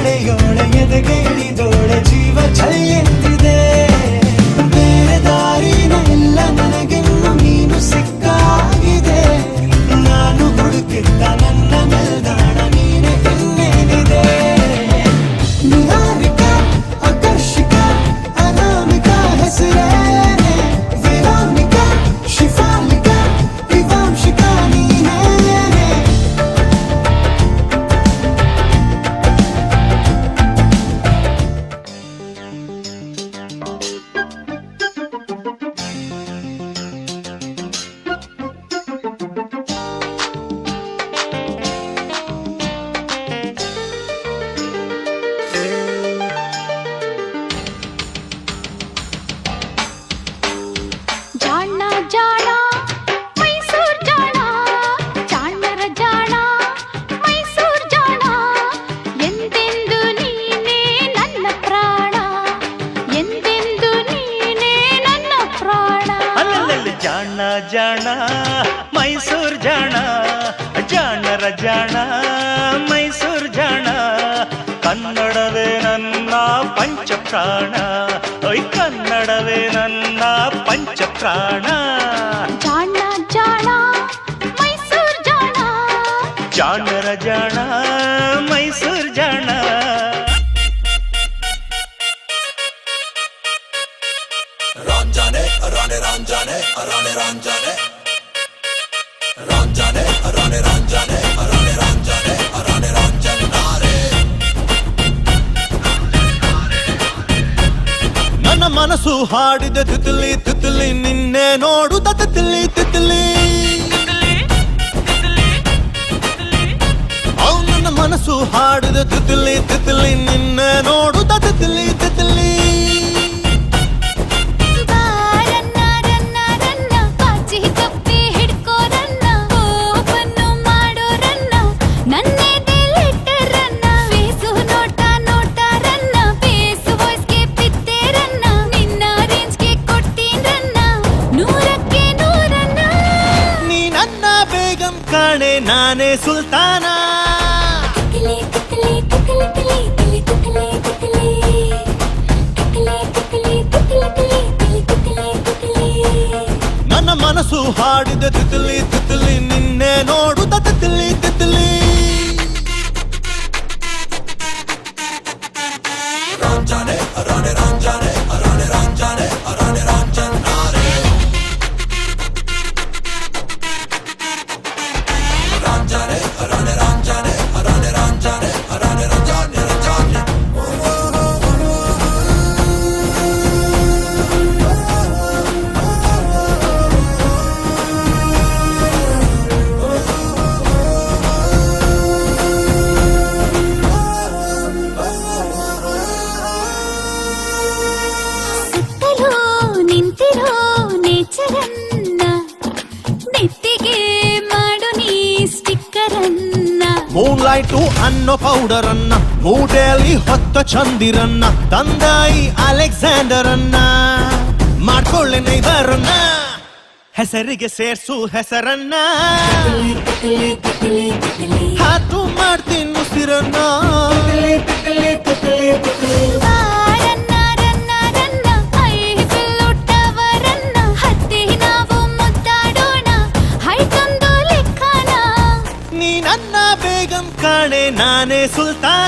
ಮಳೆಯೋಳೆ ಎದೆಗೆ ಇಳಿದೋಳೆ ಜೀವ ಛಳಿ ಎಂದಿದೆ ಬೇರೆ ದಾರಿನ ಇಲ್ಲ ನನಗೆನ್ನು ನೀನು ಸಿಕ್ಕಾಗಿದೆ ನಾನು ಹುಡುಕಿದ್ದ ನನ್ನ ನಿಲ್ದಾಣ ನೀನೆ ಇನ್ನೇನಿದೆ ನಿಹಾರಿಕ ಆಕರ್ಷಿಕ ಅನಾಮಿಕ ಹೆಸರೇನೆ ವಿರಾಮಿಕ ಶಿಫಾಲಿಕ ವಿವಾಂಶಿಕ ನೀನೇನೆ ಜಾಣ ಜಾಣ ಮೈಸೂರ್ ಜಾಣ ಜಾಣರ ಜಾಣ ಮೈಸೂರ್ ಜಾಣ ಎಂದೆಂದು ನೀನೇ ನನ್ನ ಪ್ರಾಣ ಎಂದೆಂದು ನೀನೇ ನನ್ನ ಪ್ರಾಣ ಅಲ್ಲಲ್ಲಿ ಜಾಣ ಜಾಣ ಮೈಸೂರ್ ಜಾಣ ಜಾಣರ ಜಾಣ ಮೈಸೂರ್ ಜಾಣ ಕನ್ನಡವೇ ನನ್ನ ಪಂಚಪ್ರಾಣ ಒಯ್ ಕನ್ನಡವೇ ನನ್ನ ಪಂಚಪ್ರಾಣ ಜಾಣ ಜಾಣ ಮೈಸೂರ್ ಜಾಣ ಜಾಣರ ಜಾಣ ಮೈಸೂರ್ ಜಾಣ Ranjane, Rane Ranjane, Rane Ranjane, Ranjane, Rane Ranjane, Rane Ranjane, Rane Ranjanare. ನನ್ನ ಮನಸ್ಸು ಹಾಡಿದ ತಿತ್ಲಿ ತಿತ್ಲಿ ನಿನ್ನೆ ನೋಡುತ್ತ ತಿತ್ಲಿ ತಿತ್ಲಿ ನನ್ನ ಮನಸ್ಸು ಹಾಡಿದ ತಿತ್ಲಿ ತಿತ್ಲಿ ನಿನ್ನೆ ನೋಡುತ್ತ ತಿತ್ಲಿ ತಿತ್ಲಿ ಬಾರನ್ನ ರನ್ನ ರನ್ನ ಪಾಚಿ ಕಪ್ಪಿ ಹಿಡ್ಕೋ ರನ್ನ ಓಪನ್ನು ಮಾಡೋ ರನ್ನ ನನ್ನೆದೆಲಿಟ್ಟರನ್ನ ಫೇಸು ನೋಟ ನೋಟ ರನ್ನ ಫೇಸು ವಾಯ್ಸ್ಗೆ ಬಿದ್ದೆ ರನ್ನ ನಿನ್ನ ರೇಂಜ್ಗೆ ಕೊಟ್ಟೀನ್ ರನ್ನ ನೂರಕ್ಕೆ ನೂರನ್ನ ನೀ ನನ್ನ ಬೇಗಂ ಕಾಣೆ ನಾನೇ ಸುಲ್ತಾನ ತಿಕ್ಲಿ ತಿಕ್ಲಿ ತಿಕ್ಲಿ ತಿಕ್ಲಿ ತಿಕ್ಲಿ ತಿಕ್ಲಿ ತಿಕ್ಲಿ ತಿಕ್ಲಿ ತಿಕ್ಲಿ ತಿಕ್ಲಿ ತಿಕ್ಲಿ ತಿಕ್ಲಿ ನನ್ನ ಮನಸ್ಸು ಹಾಡಿದ ತಿತ್ಲಿ ತಿತ್ಲಿ ನಿನ್ನೆ ನೋಡುತ್ತ Titli Titli Ranjane, Rane Ranjane, Rane Ranjane, Rane Ranjanare. Ranjane, Rane Ranjane, Rane Ranjane, Rane Ranjane, Ranjane. ಸುತ್ತಲೂ ನಿಂತಿರೋ ನೇಚರನ್ನ ನೆತ್ತಿಗೆ ಮಾಡು ನೀ ಸ್ಟಿಕ್ಕರನ್ನ ಮೂನ್ಲೈಟು ಅನ್ನೋ ಪೌಡರ್ ಅನ್ನ ಮೂಟೆಯಲ್ಲಿ ಹೊತ್ತ ಚಂದಿರನ್ನ ತಂದಾಯಿ ಅಲೆಕ್ಸಾಂಡರ್ ಅನ್ನ ಮಾಡ್ಕೊಳ್ಳೆ ನೈಬರನ್ನ ಹೆಸರಿಗೆ ಸೇರ್ಸು ಹೆಸರನ್ನ ಹಾತು ಮಾಡ್ತೀನಿ ಉಸಿರನ್ನ ಬಾರನ್ನ ರನ್ನ ರನ್ನ ಐಫಿಲ್ ಟವರನ್ನ ಹತ್ತಿ ನಾವು ಮುದ್ದಾಡೋಣ ಹೈಟೊಂದು ಲೆಕ್ಕನ ನೀ ನನ್ನ ಬೇಗಂ ಕಾಣೆ ನಾನೇ ಸುಲ್ತಾನ